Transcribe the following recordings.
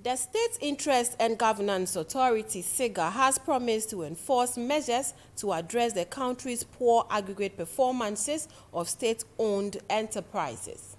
The State Interest and Governance Authority, Siga, has promised to enforce measures to address the country's poor aggregate performances of state-owned enterprises.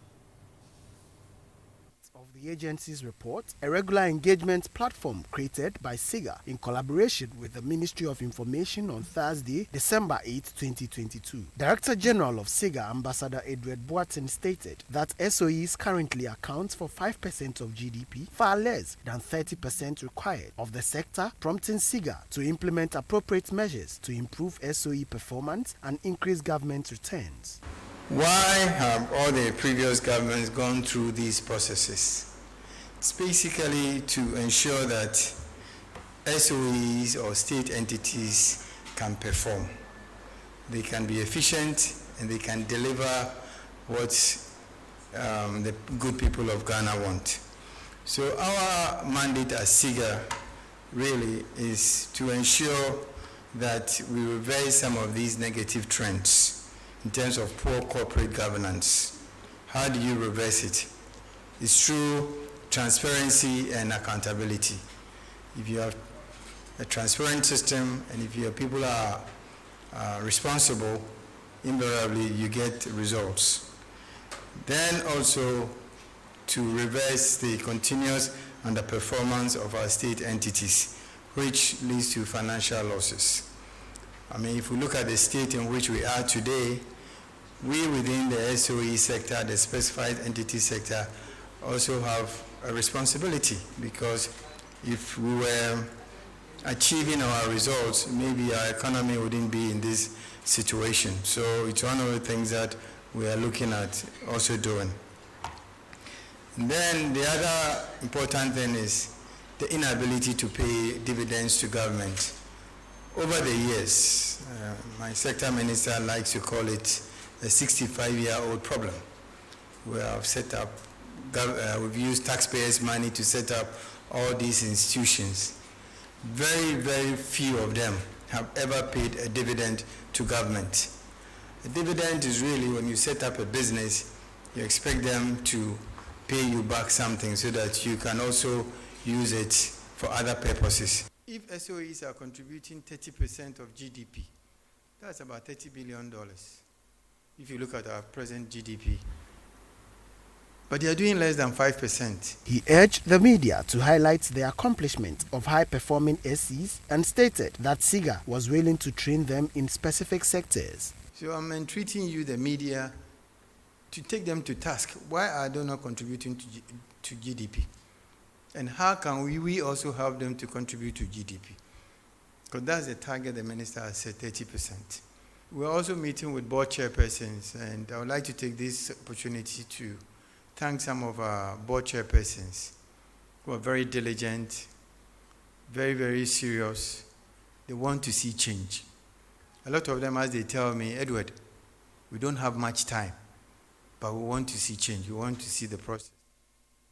Of the agency's report, a regular engagement platform created by Siga in collaboration with the Ministry of Information on Thursday, December 8, 2022. Director General of Siga, Ambassador Edward Boateng, stated that SOEs currently account for 5% of GDP, far less than 30% required of the sector, prompting Siga to implement appropriate measures to improve SOE performance and increase government returns. Why have all the previous governments gone through these processes? It's basically to ensure that SOEs or state entities can perform. They can be efficient and they can deliver what the good people of Ghana want. So our mandate as SIGA really is to ensure that we reverse some of these negative trends in terms of poor corporate governance. How do you reverse it? It's through transparency and accountability. If you have a transparent system and if your people are responsible, invariably you get results. Then also to reverse the continuous underperformance of our state entities, which leads to financial losses. I mean, if we look at the state in which we are today, we within the SOE sector, the specified entity sector, also have a responsibility, because if we were achieving our results, maybe our economy wouldn't be in this situation. So it's one of the things that we are looking at also doing. And then the other important thing is the inability to pay dividends to government. Over the years, my sector minister likes to call it a 65-year-old problem. We have set up, we've used taxpayers' money to set up all these institutions. Very, very few of them have ever paid a dividend to government. A dividend is really when you set up a business, you expect them to pay you back something so that you can also use it for other purposes. If SOEs are contributing 30% of GDP, that's about $30 billion. If you look at our present GDP. But they are doing less than 5%. He urged the media to highlight the accomplishment of high-performing SEs and stated that Siga was willing to train them in specific sectors. So I'm entreating you, the media, to take them to task. Why are they not contributing to GDP? And how can we also help them to contribute to GDP? Because that's the target the minister has set, 30%. We're also meeting with board chairpersons, and I would like to take this opportunity to thank some of our board chairpersons who are very diligent, very, very serious. They want to see change. A lot of them, as they tell me, Edward, we don't have much time, but we want to see change. We want to see the process.